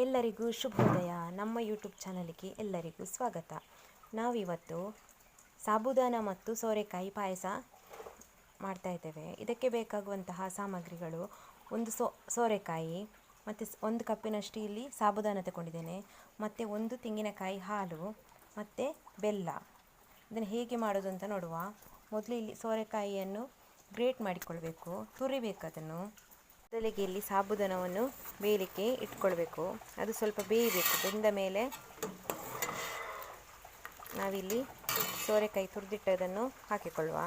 ಎಲ್ಲರಿಗೂ ಶುಭೋದಯ. ನಮ್ಮ ಯೂಟ್ಯೂಬ್ ಚಾನಲ್ಗೆ ಎಲ್ಲರಿಗೂ ಸ್ವಾಗತ. ನಾವಿವತ್ತು ಸಾಬುದಾನ ಮತ್ತು ಸೋರೆಕಾಯಿ ಪಾಯಸ ಮಾಡ್ತಾಯಿದ್ದೇವೆ. ಇದಕ್ಕೆ ಬೇಕಾಗುವಂತಹ ಸಾಮಗ್ರಿಗಳು: ಒಂದು ಸೋರೆಕಾಯಿ, ಮತ್ತು 1 ಕಪ್ಪಿನಷ್ಟು ಇಲ್ಲಿ ಸಾಬುದಾನ ತಗೊಂಡಿದ್ದೇನೆ, ಮತ್ತು 1 ತೆಂಗಿನಕಾಯಿ ಹಾಲು, ಮತ್ತು ಬೆಲ್ಲ. ಇದನ್ನು ಹೇಗೆ ಮಾಡೋದು ಅಂತ ನೋಡುವ. ಮೊದಲು ಇಲ್ಲಿ ಸೋರೆಕಾಯಿಯನ್ನು ಗ್ರೇಟ್ ಮಾಡಿಕೊಳ್ಬೇಕು, ತುರಿಬೇಕು ಅದನ್ನು. ಮೊದಲಿಗೆ ಇಲ್ಲಿ ಸಾಬುದಾನವನ್ನು ಬೇಯಲಿಕ್ಕೆ ಇಟ್ಕೊಳ್ಬೇಕು. ಅದು ಸ್ವಲ್ಪ ಬೇಯಬೇಕು. ಬೆಂದ ಮೇಲೆ ನಾವಿಲ್ಲಿ ಸೋರೆಕಾಯಿ ತುರಿದಿಟ್ಟದನ್ನು ಹಾಕಿಕೊಳ್ಳುವ.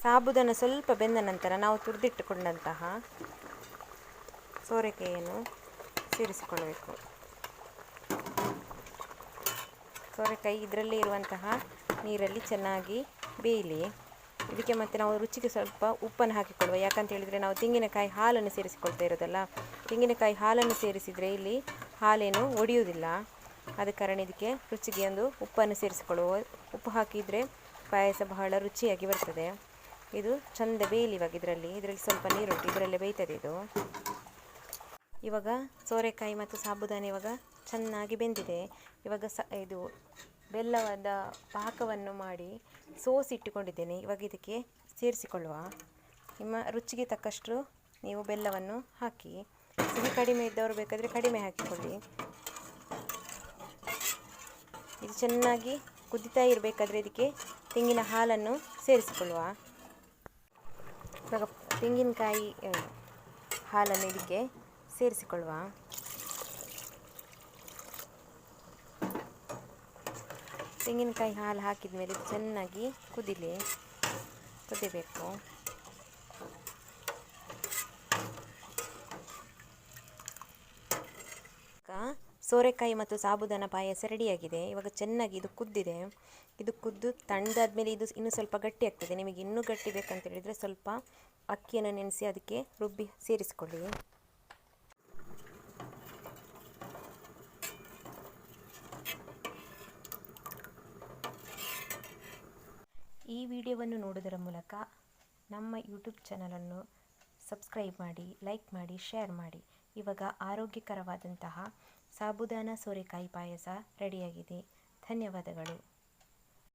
ಸಾಬುದಾನ ಸ್ವಲ್ಪ ಬೆಂದ ನಂತರ ನಾವು ತುರಿದಿಟ್ಟುಕೊಂಡಂತಹ ಸೋರೆಕಾಯಿಯನ್ನು ಸೇರಿಸಿಕೊಳ್ಳಬೇಕು. ಸೋರೆಕಾಯಿ ಇದರಲ್ಲೇ ಇರುವಂತಹ ನೀರಲ್ಲಿ ಚೆನ್ನಾಗಿ ಬೇಯಲಿ. ಇದಕ್ಕೆ ಮತ್ತೆ ನಾವು ರುಚಿಗೆ ಸ್ವಲ್ಪ ಉಪ್ಪನ್ನು ಹಾಕಿಕೊಳ್ಳುವ. ಯಾಕಂತ ಹೇಳಿದರೆ ನಾವು ತೆಂಗಿನಕಾಯಿ ಹಾಲನ್ನು ಸೇರಿಸಿಕೊಳ್ತಾ ಇರೋದಲ್ಲ. ತೆಂಗಿನಕಾಯಿ ಹಾಲನ್ನು ಸೇರಿಸಿದರೆ ಇಲ್ಲಿ ಹಾಲೇನು ಒಡೆಯುವುದಿಲ್ಲ. ಆದ ಕಾರಣ ಇದಕ್ಕೆ ರುಚಿಗೆ ಒಂದು ಉಪ್ಪನ್ನು ಸೇರಿಸಿಕೊಳ್ಳುವ. ಉಪ್ಪು ಹಾಕಿದರೆ ಪಾಯಸ ಬಹಳ ರುಚಿಯಾಗಿ ಬರ್ತದೆ. ಇದು ಚಂದ ಬೇಯಲಿ. ಇವಾಗ ಇದರಲ್ಲಿ ಸ್ವಲ್ಪ ನೀರುಂಟು, ಇದರಲ್ಲೇ ಬೇಯ್ತದೆ ಇದು. ಇವಾಗ ಸೋರೆಕಾಯಿ ಮತ್ತು ಸಾಬುದಾನ ಇವಾಗ ಚೆನ್ನಾಗಿ ಬೆಂದಿದೆ. ಇವಾಗ ಇದು ಬೆಲ್ಲವಾದ ಪಾಕವನ್ನು ಮಾಡಿ ಸೋಸಿಟ್ಟುಕೊಂಡಿದ್ದೇನೆ. ಇವಾಗ ಇದಕ್ಕೆ ಸೇರಿಸಿಕೊಳ್ಳುವ. ನಿಮ್ಮ ರುಚಿಗೆ ತಕ್ಕಷ್ಟು ನೀವು ಬೆಲ್ಲವನ್ನು ಹಾಕಿ. ಸಿಹಿ ಕಡಿಮೆ ಇದ್ದವರು ಬೇಕಾದರೆ ಕಡಿಮೆ ಹಾಕಿಕೊಳ್ಳಿ. ಇದು ಚೆನ್ನಾಗಿ ಕುದಿತಾ ಇರಬೇಕಾದ್ರೆ ಇದಕ್ಕೆ ತೆಂಗಿನ ಹಾಲನ್ನು ಸೇರಿಸಿಕೊಳ್ಳುವ. ಇವಾಗ ತೆಂಗಿನಕಾಯಿ ಹಾಲನ್ನು ಇದಕ್ಕೆ ಸೇರಿಸಿಕೊಳ್ಳುವ. ತೆಂಗಿನಕಾಯಿ ಹಾಲು ಹಾಕಿದ ಮೇಲೆ ಇದು ಚೆನ್ನಾಗಿ ಕುದಿಬೇಕು. ಸೋರೆಕಾಯಿ ಮತ್ತು ಸಾಬುದಾನ ಪಾಯಸ ರೆಡಿಯಾಗಿದೆ. ಇವಾಗ ಚೆನ್ನಾಗಿ ಇದು ಕುದ್ದಿದೆ. ಇದು ಕುದ್ದು ತಣ್ಣದಾದ್ಮೇಲೆ ಇದು ಇನ್ನೂ ಸ್ವಲ್ಪ ಗಟ್ಟಿ ಆಗ್ತದೆ. ನಿಮಗೆ ಇನ್ನೂ ಗಟ್ಟಿ ಬೇಕಂತ ಹೇಳಿದರೆ ಸ್ವಲ್ಪ ಅಕ್ಕಿಯನ್ನು ನೆನೆಸಿ ಅದಕ್ಕೆ ರುಬ್ಬಿ ಸೇರಿಸಿಕೊಳ್ಳಿ. ಈ ವಿಡಿಯೋವನ್ನು ನೋಡುವುದರ ಮೂಲಕ ನಮ್ಮ ಯೂಟ್ಯೂಬ್ ಚಾನಲನ್ನು ಸಬ್ಸ್ಕ್ರೈಬ್ ಮಾಡಿ, ಲೈಕ್ ಮಾಡಿ, ಶೇರ್ ಮಾಡಿ. ಇವಾಗ ಆರೋಗ್ಯಕರವಾದಂತಹ ಸಾಬುದಾನ ಸೋರೆಕಾಯಿ ಪಾಯಸ ರೆಡಿಯಾಗಿದೆ. ಧನ್ಯವಾದಗಳು.